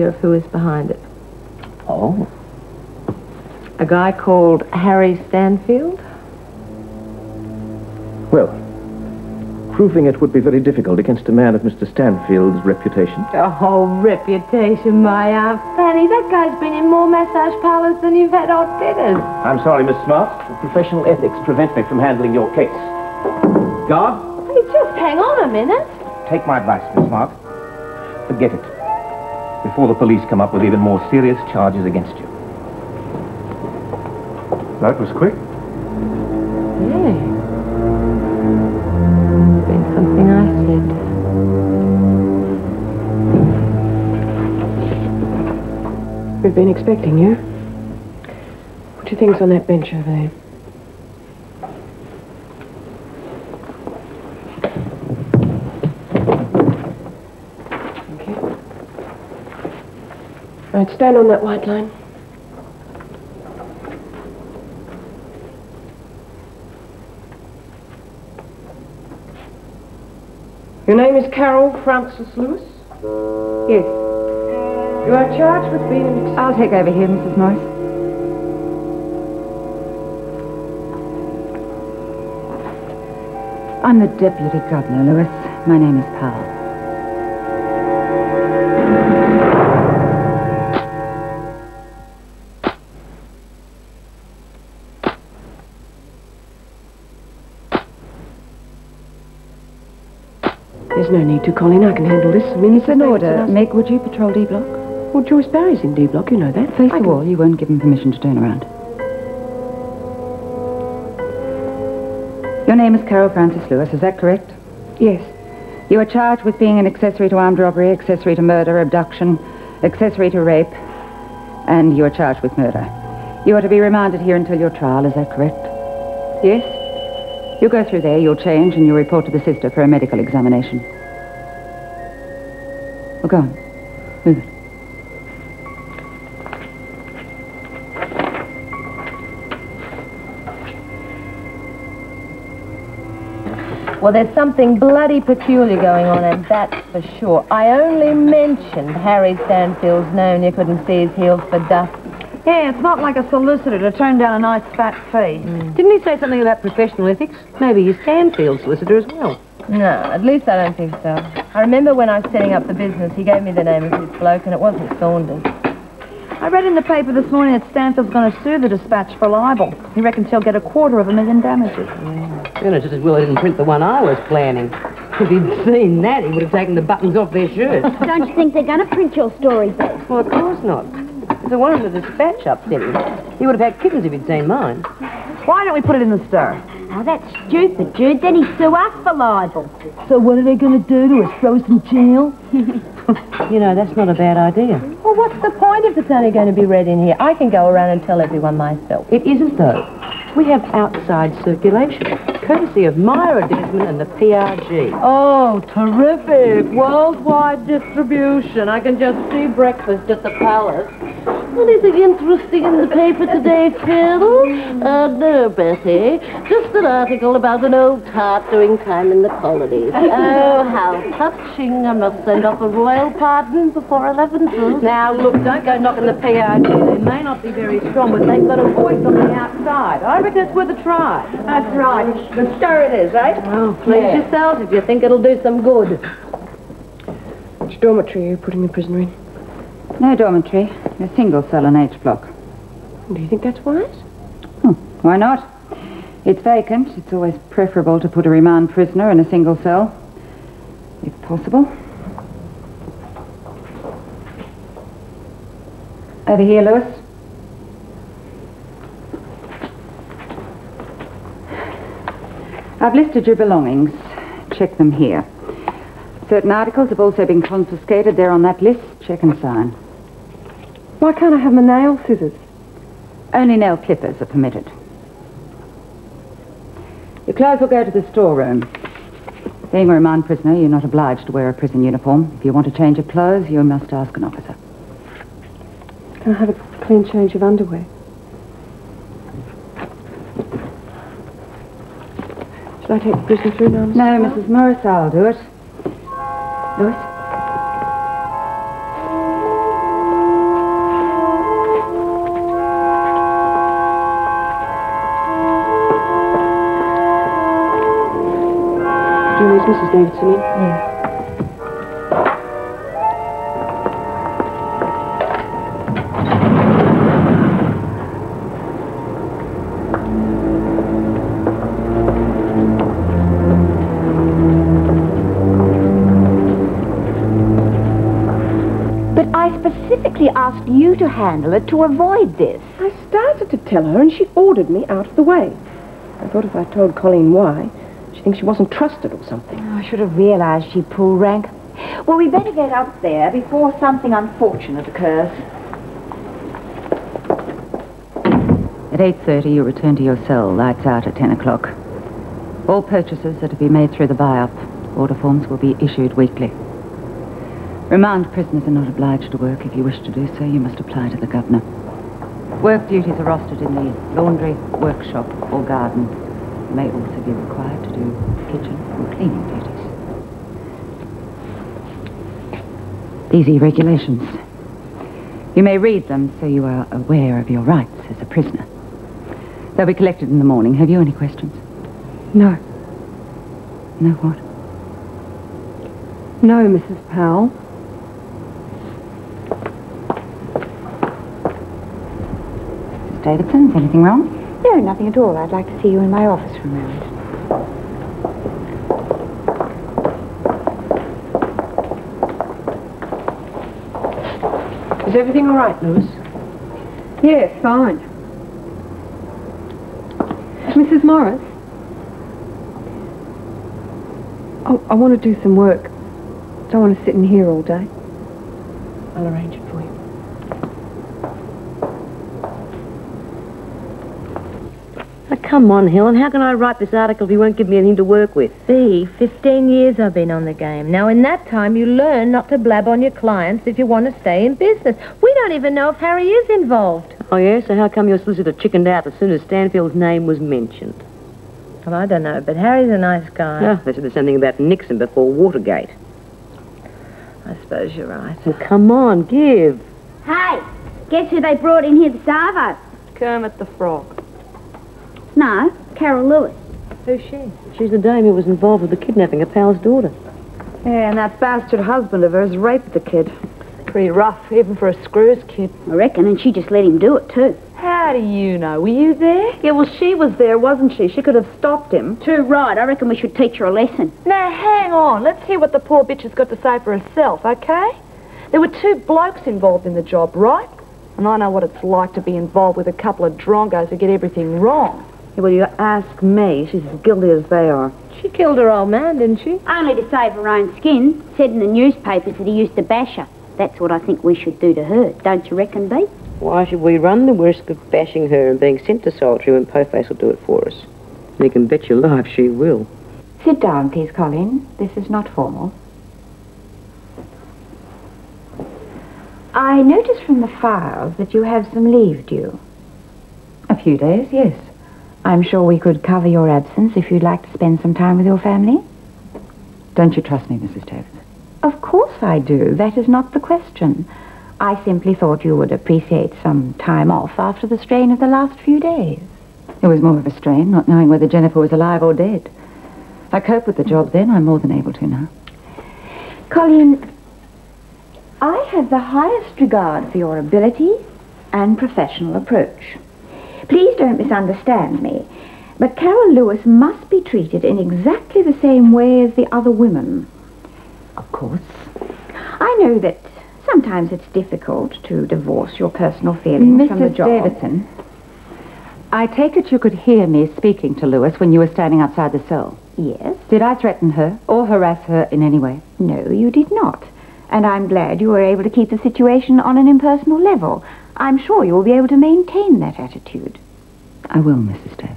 of who is behind it. Oh? A guy called Harry Stanfield? Well, proving it would be very difficult against a man of Mr. Stanfield's reputation. Oh, reputation, my Aunt Fanny. That guy's been in more massage parlors than you've had hot dinners. I'm sorry, Miss Smart. Professional ethics prevent me from handling your case. Guard? Hey, just hang on a minute. Take my advice, Miss Smart. Forget it. Before the police come up with even more serious charges against you. That was quick. Yeah. Been something I said. We've been expecting you. Put your things on that bench over there. Right, stand on that white line. Your name is Carol Francis Lewis? Yes. You are charged with being an... I'll take over here, Mrs. Morris. I'm the Deputy Governor, Lewis. My name is Powell. There's no need to, Colin. I can handle this. It's an order. Meg, would you patrol D Block? Well, Joyce Barry's in D Block, you know that. Face the wall. You won't give him permission to turn around. Your name is Carol Francis Lewis, is that correct? Yes. You are charged with being an accessory to armed robbery, accessory to murder, abduction, accessory to rape, and you are charged with murder. You are to be remanded here until your trial, is that correct? Yes? You go through there, you'll change, and you'll report to the sister for a medical examination. Well, go on. Move it. Well, there's something bloody peculiar going on, and that's for sure. I only mentioned Harry Stanfield's name. You couldn't see his heels for dust. Yeah, it's not like a solicitor to turn down a nice fat fee. Didn't he say something about professional ethics? Maybe he's Stanfield's solicitor as well. No, at least I don't think so. I remember when I was setting up the business, he gave me the name of this bloke, and it wasn't Saunders. I read in the paper this morning that Stanfield's going to sue the Dispatch for libel. He reckons he'll get $250,000 damages. You know, just as well I didn't print the one I was planning. If he'd seen that, he would have taken the buttons off their shirts. Don't you think they're going to print your story, Beth? Well, of course not. If it wasn't the Dispatch upset him, he would have had kittens if he'd seen mine. Why don't we put it in the Star? Oh, that's stupid, Jude. Then he'd sue us for libel. So what are they going to do to us? Throw us in jail? You know, that's not a bad idea. Well, what's the point if it's only going to be read in here? I can go around and tell everyone myself. It isn't, though. We have outside circulation, courtesy of Myra Disman and the PRG. Oh, terrific. Worldwide distribution. I can just see breakfast at the Palace. Anything interesting in the paper today, Phil? No, Betty. Just an article about an old tart doing time in the colonies. Oh, how touching. I must send off a royal pardon before 11 too. Now, look, don't go knocking the PRG. They may not be very strong, but they've got a voice on the outside. I reckon it's worth a try. That's right. The Star it is, eh? Oh, please yourself if you think it'll do some good. Which dormitory are you putting the prisoner in? No dormitory. A single cell in H Block. Do you think that's wise? Why not? It's vacant. It's always preferable to put a remand prisoner in a single cell, if possible. Over here, Lewis. I've listed your belongings. Check them here. Certain articles have also been confiscated. They're on that list. Check and sign. Why can't I have my nail scissors? Only nail clippers are permitted. Your clothes will go to the storeroom. Being a remand prisoner, you're not obliged to wear a prison uniform. If you want to change your clothes, you must ask an officer. Can I have a clean change of underwear? Shall I take the prisoner through now, Mrs. No, Powell? Mrs. Morris, I'll do it. Lewis? Julie, is Mrs. Davidson in? Yes. But I specifically asked you to handle it to avoid this. I started to tell her, and she ordered me out of the way. I thought if I told Colleen why, she'd think she wasn't trusted or something. Oh, I should have realized she'd pull rank. Well, we better get up there before something unfortunate occurs. At 8:30, you return to your cell, lights out at 10 o'clock. All purchases are to be made through the buy-up. Order forms will be issued weekly. Remand prisoners are not obliged to work. If you wish to do so, you must apply to the governor. Work duties are rostered in the laundry, workshop, or garden. You may also be required to do kitchen or cleaning duties. These are regulations. You may read them so you are aware of your rights as a prisoner. They'll be collected in the morning. Have you any questions? No. No what? No, Mrs. Powell. Mrs. Davidson, is anything wrong? No, nothing at all. I'd like to see you in my office for a moment. Is everything all right, Lewis? Yes, fine. Mrs. Morris? Oh, I want to do some work. Don't want to sit in here all day. I'll arrange it for you. Oh, come on, Helen. How can I write this article if you won't give me anything to work with? B, 15 years I've been on the game. Now, in that time, you learn not to blab on your clients if you want to stay in business. We don't even know if Harry is involved. Oh, yeah? So how come your solicitor chickened out as soon as Stanfield's name was mentioned? Well, I don't know, but Harry's a nice guy. Oh, they said the same thing about Nixon before Watergate. I suppose you're right. Well, come on, give. Hey, guess who they brought in here this Arvo? Kermit the Frog. No, Carol Lewis. Who's she? She's the dame who was involved with the kidnapping of Powell's daughter. Yeah, and that bastard husband of hers raped the kid. Pretty rough, even for a screws kid. I reckon, and she just let him do it too. How do you know? Were you there? Yeah, well, she was there, wasn't she? She could have stopped him. Too right. I reckon we should teach her a lesson. Now, hang on. Let's hear what the poor bitch has got to say for herself, okay? There were 2 blokes involved in the job, right? And I know what it's like to be involved with a couple of drongos who get everything wrong. Yeah, well, you ask me. She's as guilty as they are. She killed her old man, didn't she? Only to save her own skin. Said in the newspapers that he used to bash her. That's what I think we should do to her. Don't you reckon, B? Why should we run the risk of bashing her and being sent to solitary when Postface will do it for us? And you can bet your life she will. Sit down, please, Colleen. This is not formal. I notice from the files that you have some leave due. A few days, yes. I'm sure we could cover your absence if you'd like to spend some time with your family. Don't you trust me, Mrs. Davis? Of course I do. That is not the question. I simply thought you would appreciate some time off after the strain of the last few days. It was more of a strain, not knowing whether Jennifer was alive or dead. I coped with the job then. I'm more than able to now. Colleen, I have the highest regard for your ability and professional approach. Please don't misunderstand me, but Carol Lewis must be treated in exactly the same way as the other women. Of course. I know that sometimes it's difficult to divorce your personal feelings from the job. Mrs. Davidson, I take it you could hear me speaking to Lewis when you were standing outside the cell. Yes. Did I threaten her or harass her in any way? No, you did not. And I'm glad you were able to keep the situation on an impersonal level. I'm sure you will be able to maintain that attitude. I will, Mrs. Davis.